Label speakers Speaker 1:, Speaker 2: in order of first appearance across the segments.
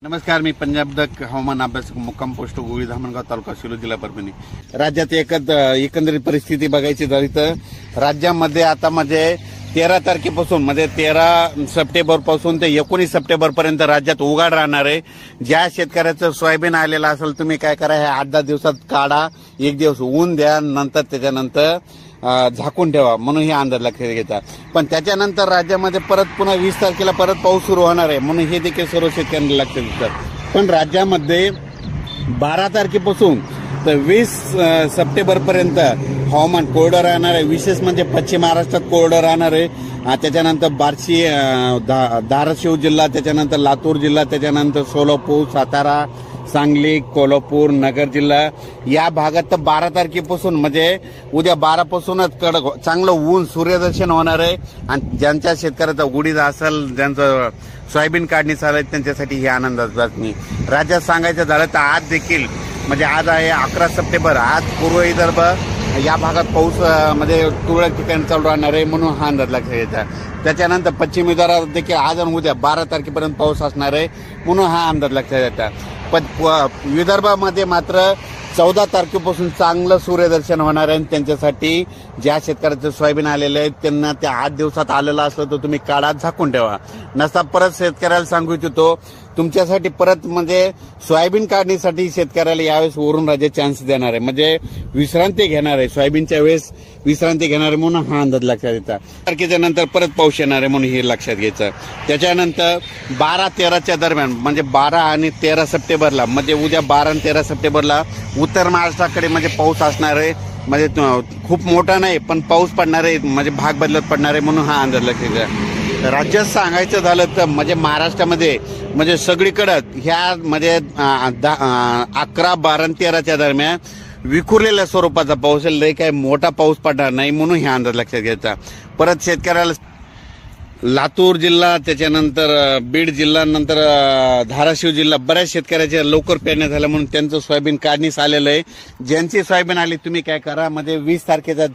Speaker 1: नमस्कार, मी पंजाब दक हवामान अभ्यासक मुक्काम पोस्ट गोळी धामणगाव तालुका शिलो जिल्हा परभणी। राज्यात एकंदरीत परिस्थिती बघायची झाली तर राज्यामध्ये आता म्हणजे 13 तारखेपासून म्हणजे 13 सप्टेंबर पासून ते 19 सप्टेंबर पर्यंत राज्यात उघाड राहणार आहे। ज्या शेतकऱ्याचं सोयाबीन आलेलं असेल तुम्ही काय करा, हे 8-10 दिवसात काढा, एक दिवस ऊन द्या, नंतर त्याच्यानंतर झाकून ठेवा म्हणून हे अंदाज लक्षात घेता। पण त्याच्यानंतर राज्यामध्ये परत पुन्हा 20 तारखेला परत पाऊस सुरू होणार आहे म्हणून हे देखील सर्व शेतकऱ्यांना लक्षात घेतात। पण राज्यामध्ये 12 तारखेपासून तर 20 सप्टेंबर पर्यंत हवामान कोरडं राहणार आहे। विशेष म्हणजे पश्चिम महाराष्ट्रात कोरडं राहणार आहे। त्याच्यानंतर बार्शी, धाराशिव जिल्हा, त्याच्यानंतर लातूर जिल्हा, त्याच्यानंतर सोलापूर, सातारा, सांगली, कोल्हापूर, नगर जिल्हा या भागात तर 12 तारखेपासून म्हणजे उद्या 12 पासूनच कडक चांगलं ऊन सूर्यदर्शन होणार आहे। आणि ज्यांच्या शेतकऱ्याचा उडीद असेल, ज्यांचं सोयाबीन काढणी चालू आहे त्यांच्यासाठी ही आनंदाची बातमी। राज्यात सांगायचं झालं तर आज देखील म्हणजे आज आहे 11 सप्टेंबर, आज पूर्व विदर्भ या भागात पाऊस म्हणजे तुरळक ठिकाणी चालू राहणार आहे म्हणून हा अंदाज लक्षात घ्यायचा। त्याच्यानंतर पश्चिम विदर्भात देखील आज आणि उद्या 12 तारखेपर्यंत पाऊस असणार आहे म्हणून हा अंदाज लक्षात घ्यायचा। पण विदर्भामध्ये मात्र 14 तारखेपासून चांगलं सूर्यदर्शन होणार आहे। त्यांच्यासाठी ज्या शेतकऱ्याचं सोयाबीन आलेलं आहे त्यांना त्या 8 दिवसात आलेलं असलं तर तुम्ही काढा, झाकून ठेवा। नसता परत शेतकऱ्याला सांगू इच्छितो तुमच्यासाठी परत म्हणजे सोयाबीन काढणीसाठी शेतकऱ्याला यावेळेस वरून राज्य चान्स देणार आहे, म्हणजे विश्रांती घेणार आहे, सोयाबीनच्या वेळेस विश्रांती घेणार आहे म्हणून हा अंदाज लक्षात घ्यायचा। तारखेच्या नंतर परत पाऊस येणार आहे म्हणून हे लक्षात घ्यायचं। त्याच्यानंतर 12-13च्या दरम्यान म्हणजे 12 आणि 13 सप्टेंबरला म्हणजे उद्या 12 आणि 13 सप्टेंबरला उत्तर महाराष्ट्राकडे म्हणजे पाऊस असणार आहे। म्हणजे खूप मोठा नाही पण पाऊस पडणार आहे, म्हणजे भाग बदलत पडणार आहे म्हणून हा अंदाज लक्षात घ्या। राज्यात सांगायचं झालं तर म्हणजे महाराष्ट्रामध्ये म्हणजे सगळीकडे ह्या म्हणजे 11, 12 आणि 13च्या दरम्यान विखुरलेल्या स्वरूपाचा पाऊस आहे, लय काही मोठा पाऊस पडणार नाही म्हणून हे अंदाज लक्षात घ्यायचा। परत शेतकऱ्याला लातूर जिल्हा, त्याच्यानंतर बीड जिल्हा, नंतर धाराशिव जिल्हा बऱ्याच शेतकऱ्याच्या लवकर पेरण्या झाल्या म्हणून त्यांचं सोयाबीन काढणीस आलेलं आहे। ज्यांची सोयाबीन आली तुम्ही काय करा, म्हणजे 20 तारखेचा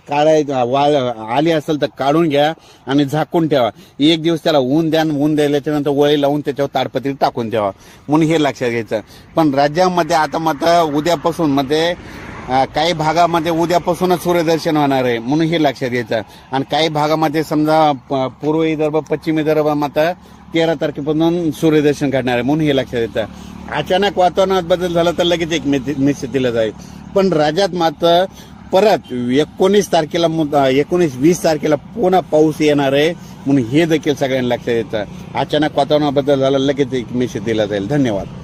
Speaker 1: आली असेल तर काढून घ्या आणि झाकून ठेवा। एक दिवस त्याला ऊन द्या, ऊन द्यायल्याच्यानंतर वळी लावून त्याच्यावर ताडपत्री टाकून ठेवा म्हणून हे लक्षात घ्यायचं। पण राज्यामध्ये आता मात्र उद्यापासून म्हणजे काही भागामध्ये उद्यापासूनच सूर्यदर्शन होणार आहे म्हणून हे लक्षात घ्यायचं। आणि काही भागामध्ये समजा पूर्व विदर्भ, पश्चिम विदर्भ मात्र 13 तारखेपासून सूर्यदर्शन घडणार आहे म्हणून हे लक्षात घ्यायचं। अचानक वातावरणात बदल झाला तर लगेच एक निश्चित दिला जाईल। पण राज्यात मात्र परत 19 तारखेला 19-20 तारखेला पुन्हा पाऊस येणार आहे म्हणून हे देखील सगळ्यांना लक्षात घ्यायचं। अचानक वातावरणात बदल झाला लगेच एक निश्चित दिला जाईल। धन्यवाद।